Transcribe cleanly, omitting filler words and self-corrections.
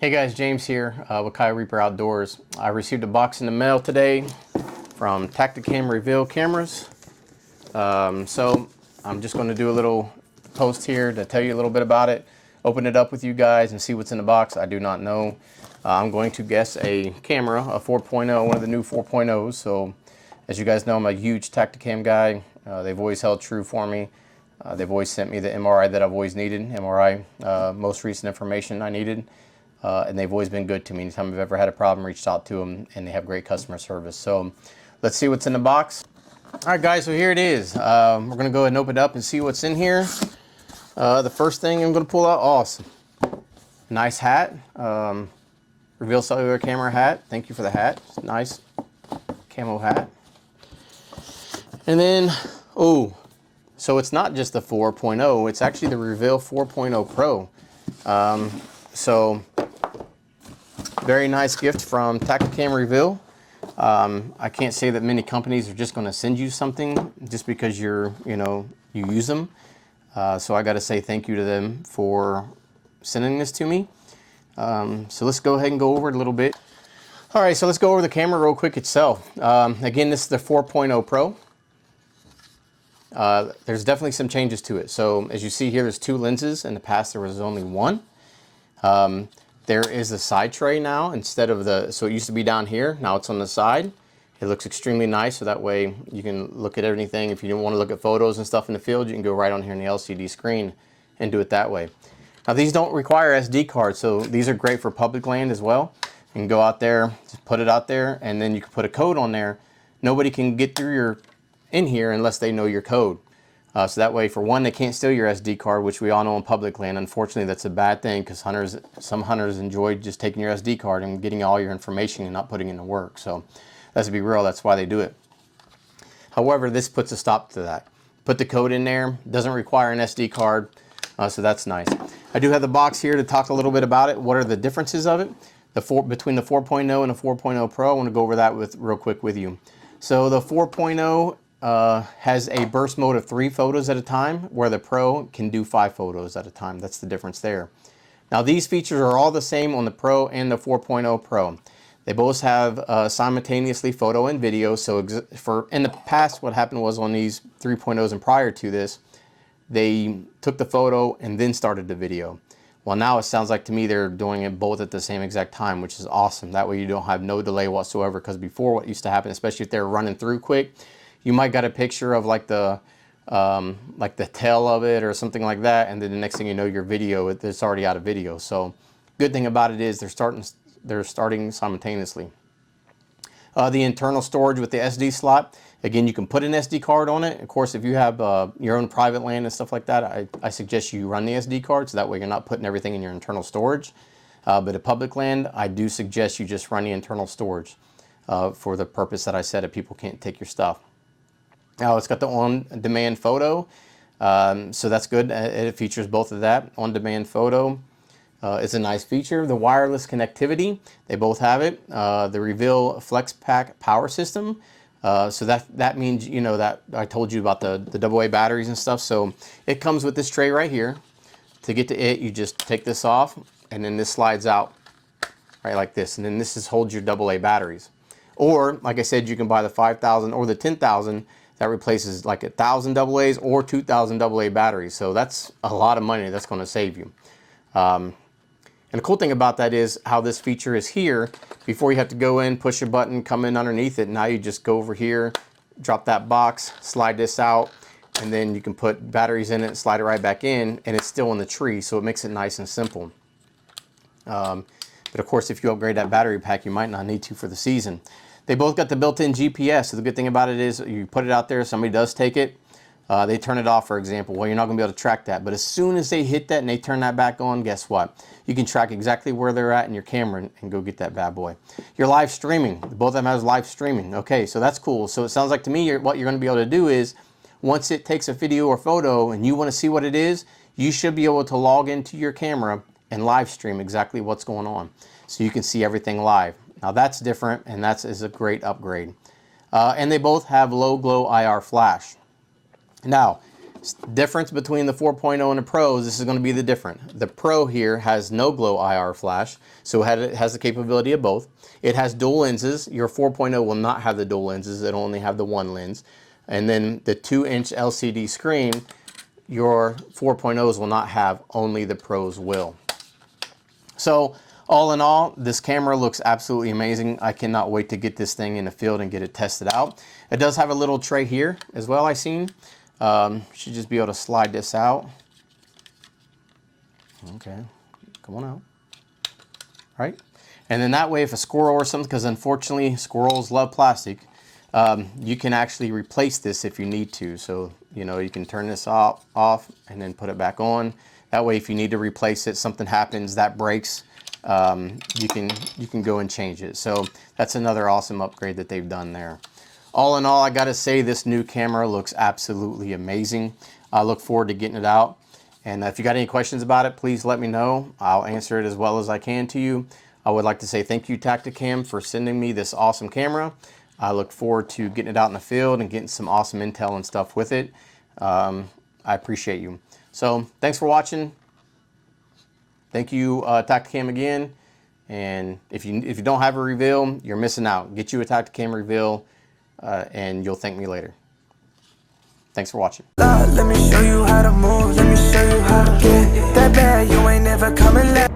Hey guys, James here with Coyote Outdoors. I received a box in the mail today from Tactacam REVEAL cameras. So I'm just going to do a little post here to tell you a little bit about it, open it up with you guys and see what's in the box. I do not know. I'm going to guess a camera, a 4.0, one of the new 4.0s. So as you guys know, I'm a huge Tactacam guy. They've always held true for me. They've always sent me the MRI that I've always needed, MRI, most recent information I needed. And they've always been good to me. Anytime I've ever had a problem, reached out to them, and they have great customer service. So let's see what's in the box. All right, guys, so here it is. We're going to go ahead and open it up and see what's in here. The first thing I'm going to pull out, awesome. Nice hat. REVEAL cellular camera hat. Thank you for the hat. It's a nice camo hat. And then, oh, so it's not just the 4.0, it's actually the REVEAL 4.0 Pro. So very nice gift from Tactacam REVEAL. I can't say that many companies are just going to send you something just because you use them. So I got to say thank you to them for sending this to me. So let's go ahead and go over it a little bit. All right, so let's go over the camera real quick itself. Again, this is the 4.0 Pro. There's definitely some changes to it. So as you see here, there's two lenses. In the past, there was only one. There is a side tray now instead of so it used to be down here, now it's on the side. It looks extremely nice, so that way you can look at anything. If you don't want to look at photos and stuff in the field, you can go right on here in the LCD screen and do it that way. Now these don't require SD cards, so these are great for public land as well. You can go out there, just put it out there, and then you can put a code on there. Nobody can get through in here unless they know your code. So that way, for one, they can't steal your SD card, which we all know in public land. Unfortunately, that's a bad thing because some hunters enjoy just taking your SD card and getting all your information and not putting it into work. So let's be real, that's why they do it. However, this puts a stop to that. Put the code in there, doesn't require an SD card, so that's nice. I do have the box here to talk a little bit about it. What are the differences of it? Between the 4.0 and the 4.0 Pro, I want to go over that real quick with you. So the 4.0 has a burst mode of 3 photos at a time, where the Pro can do 5 photos at a time. That's the difference there. Now these features are all the same on the Pro and the 4.0 Pro. They both have simultaneously photo and video. So in the past, what happened was on these 3.0s and prior to this, they took the photo and then started the video. Well, now it sounds like to me they're doing it both at the same exact time, which is awesome. That way you don't have no delay whatsoever, because before what used to happen, especially if they're running through quick, you might got a picture of like the tail of it or something like that, and then the next thing you know, your video, it's already out of video. So good thing about it is they're starting simultaneously. The internal storage with the SD slot, again, you can put an SD card on it. Of course, if you have your own private land and stuff like that, I suggest you run the SD card, so that way you're not putting everything in your internal storage. But at public land, I do suggest you just run the internal storage for the purpose that I said, if people can't take your stuff. Now it's got the on-demand photo, so that's good. It features both of that. On-demand photo is a nice feature. The wireless connectivity, they both have it. The REVEAL Flex Pack power system. So that means, you know, that I told you about the AA batteries and stuff. So it comes with this tray right here. To get to it, you just take this off, and then this slides out right like this. And then this holds your AA batteries. Or, like I said, you can buy the 5,000 or the 10,000. That replaces like 1,000 AA's or 2,000 AA batteries. So that's a lot of money that's going to save you. And the cool thing about that is how this feature is here. Before you have to go in, push a button, come in underneath it. Now you just go over here, drop that box, slide this out, and then you can put batteries in it, slide it right back in, and it's still in the tree. So it makes it nice and simple. But of course, if you upgrade that battery pack, you might not need to for the season. They both got the built-in GPS, so the good thing about it is you put it out there, somebody does take it, they turn it off, for example. Well, you're not going to be able to track that, but as soon as they hit that and they turn that back on, guess what? You can track exactly where they're at in your camera and go get that bad boy. Your live streaming, both of them has live streaming. Okay, so that's cool. So it sounds like to me what you're going to be able to do is, once it takes a video or photo and you want to see what it is, you should be able to log into your camera and live stream exactly what's going on. So you can see everything live. Now that's different, and that is a great upgrade. And they both have low glow IR flash. Now, Difference between the 4.0 and the Pros, this is going to be the different. The Pro here has no glow IR flash, so it has the capability of both. It has dual lenses. Your 4.0 will not have the dual lenses. It'll only have the one lens. And then the 2-inch LCD screen, your 4.0s will not have, only the Pros will. So all in all, this camera looks absolutely amazing. I cannot wait to get this thing in the field and get it tested out. It does have a little tray here as well, I seen. Should just be able to slide this out. Okay, come on out. Right? And then that way, if a squirrel or something, because unfortunately squirrels love plastic, you can actually replace this if you need to. So, you know, you can turn this off and then put it back on. That way, if you need to replace it, something happens, that breaks, you can go and change it. So that's another awesome upgrade that they've done there. All in all, I gotta say this new camera looks absolutely amazing. I look forward to getting it out. And if you got any questions about it, please let me know. I'll answer it as well as I can to you. I would like to say thank you, Tactacam, for sending me this awesome camera. I look forward to getting it out in the field and getting some awesome intel and stuff with it. I appreciate you. So thanks for watching. Thank you, Tactacam again. And if you don't have a Reveal, you're missing out. Get you a Tactacam Reveal. And you'll thank me later. Thanks for watching. Let me show you how to move. Let me show you how to get that bad. You ain't never coming left.